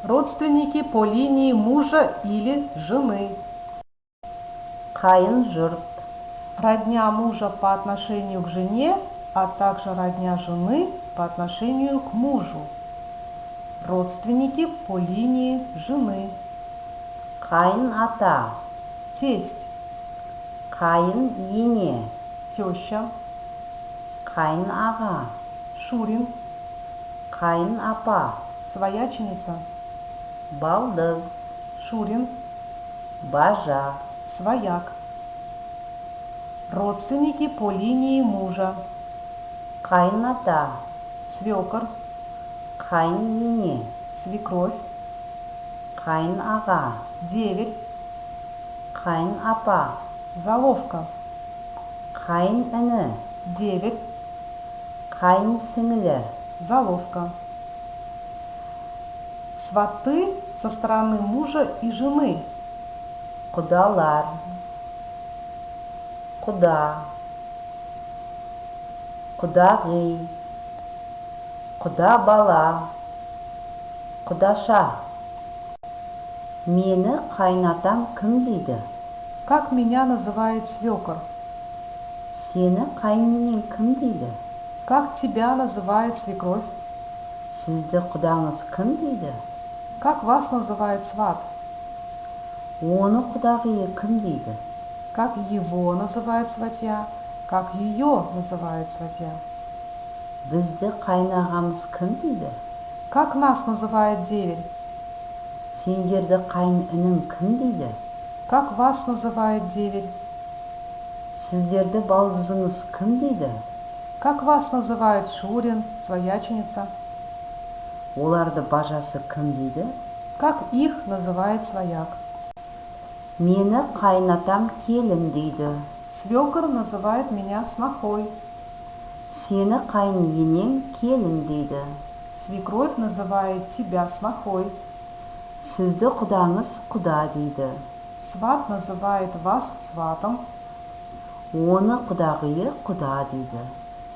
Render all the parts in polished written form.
Родственники по линии мужа или жены. Қайын жұрт. Родня мужа по отношению к жене, а также родня жены по отношению к мужу. Родственники по линии жены. Қайын ата. Тесть, Қайын ене. теща, Қайын аға. шурин, Қайын апа. свояченица, Балдыз. шурин, Бажа. свояк. Родственники по линии мужа. Қайын ата. Свекор, Қайын ене. свекровь, Қайын аға. деверь, Қайын апа. заловка, Қайын іні. деверь, Қайын сіңілі. заловка. Сваты со стороны мужа и жены. Құдалар. Құда. Құдағи. Құда бала. Құдаша. Мені қайнатам кім дейді? Как меня называет свекор? Сені қайненең кім дейді? Как тебя называет свекровь? Сізді құдаңыз кім дейді? Как вас называет сват? Оны құдағиы кім дейді? Как его называет сватья? Как ее называет сватья? Бізді қайнағамыз кім дейді? Как нас называет деверь? Сендерді қайын інім кім дейді? Как вас называет деверь? Сіздерді балдызыңыз кім дейді? Как вас называет шурин, свояченица? Оларды бажасы кім дейді? Как их называет свояк? Мені қайнатам келін дейді. Свекор называет меня снохой. Сені қайненең келін дейді. Свекровь называет тебя снохой. Сізді құдаңыз құда дейді. Сват называет вас сватом. Оны құдағиы құда дейді.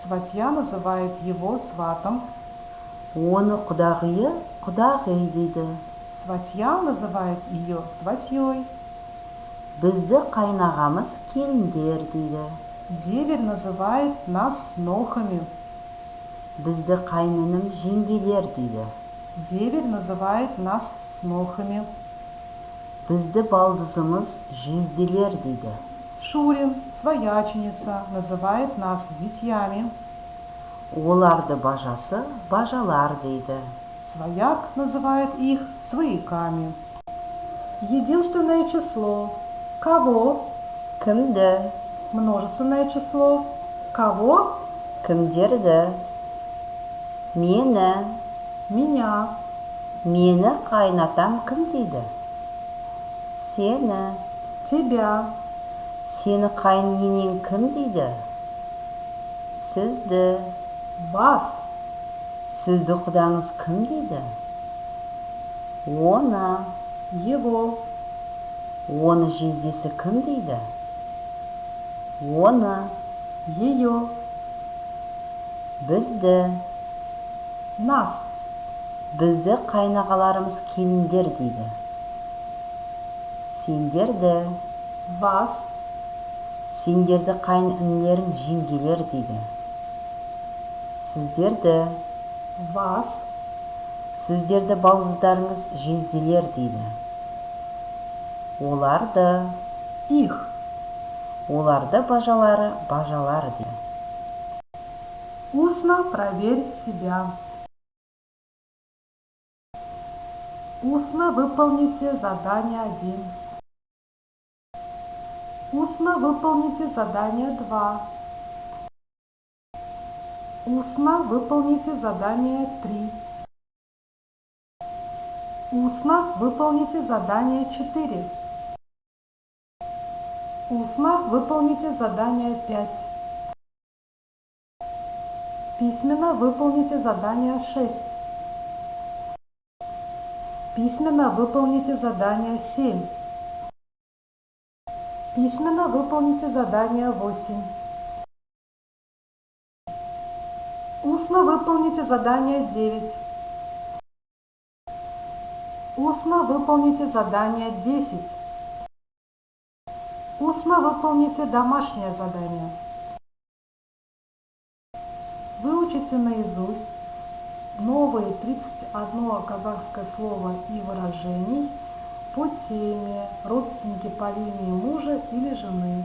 Сватья называет его сватом. Оны құдағиы құдағи дейді. Сватья называет ее сватьей. Бізді қайнағамыз келіндер дейді. Деверь называет нас снохами. Бізді қайныным жеңгелер дейді. Деверь называет нас снохами. Бізді балдызымыз жезделер дейді. Шурин, свояченица, называет нас зятьями. Оларды бажасы бажалар дейді. Свояк называет их свояками. Единственное число. Кого? Кімді? Множественное число. Кого? Кімдерді? Мені. Меня. Мені қайнатам кім дейді? Сені. Тебя. Сені қайненең кім дейді? Сізді. Вас. Сізді құдаңыз кім дейді? Оны. Его. Оны жездесі кім дейді? Оны. Ее. Бізді. Нас. Бізді қайнағаларымыз келіндер дейді. Сендерді. Вас. Сендерді қайын інілерің жеңгелер дейді. Сіздерді. Вас. Сіздерді балдыздарыңыз жезделер дейді. Оларды. Их. Оларды бажалары бажалар дейді. Устно проверь себя. Устно выполните задание 1. Устно выполните задание 2. Устно выполните задание 3. Устно выполните задание 4. Устно выполните задание 5. Письменно выполните задание 6. Письменно выполните задание 7. Письменно выполните задание 8. Устно выполните задание 9. Устно выполните задание 10. Устно выполните домашнее задание. Выучите наизусть новые 31 казахское слово и выражений по теме родственники по линии мужа или жены.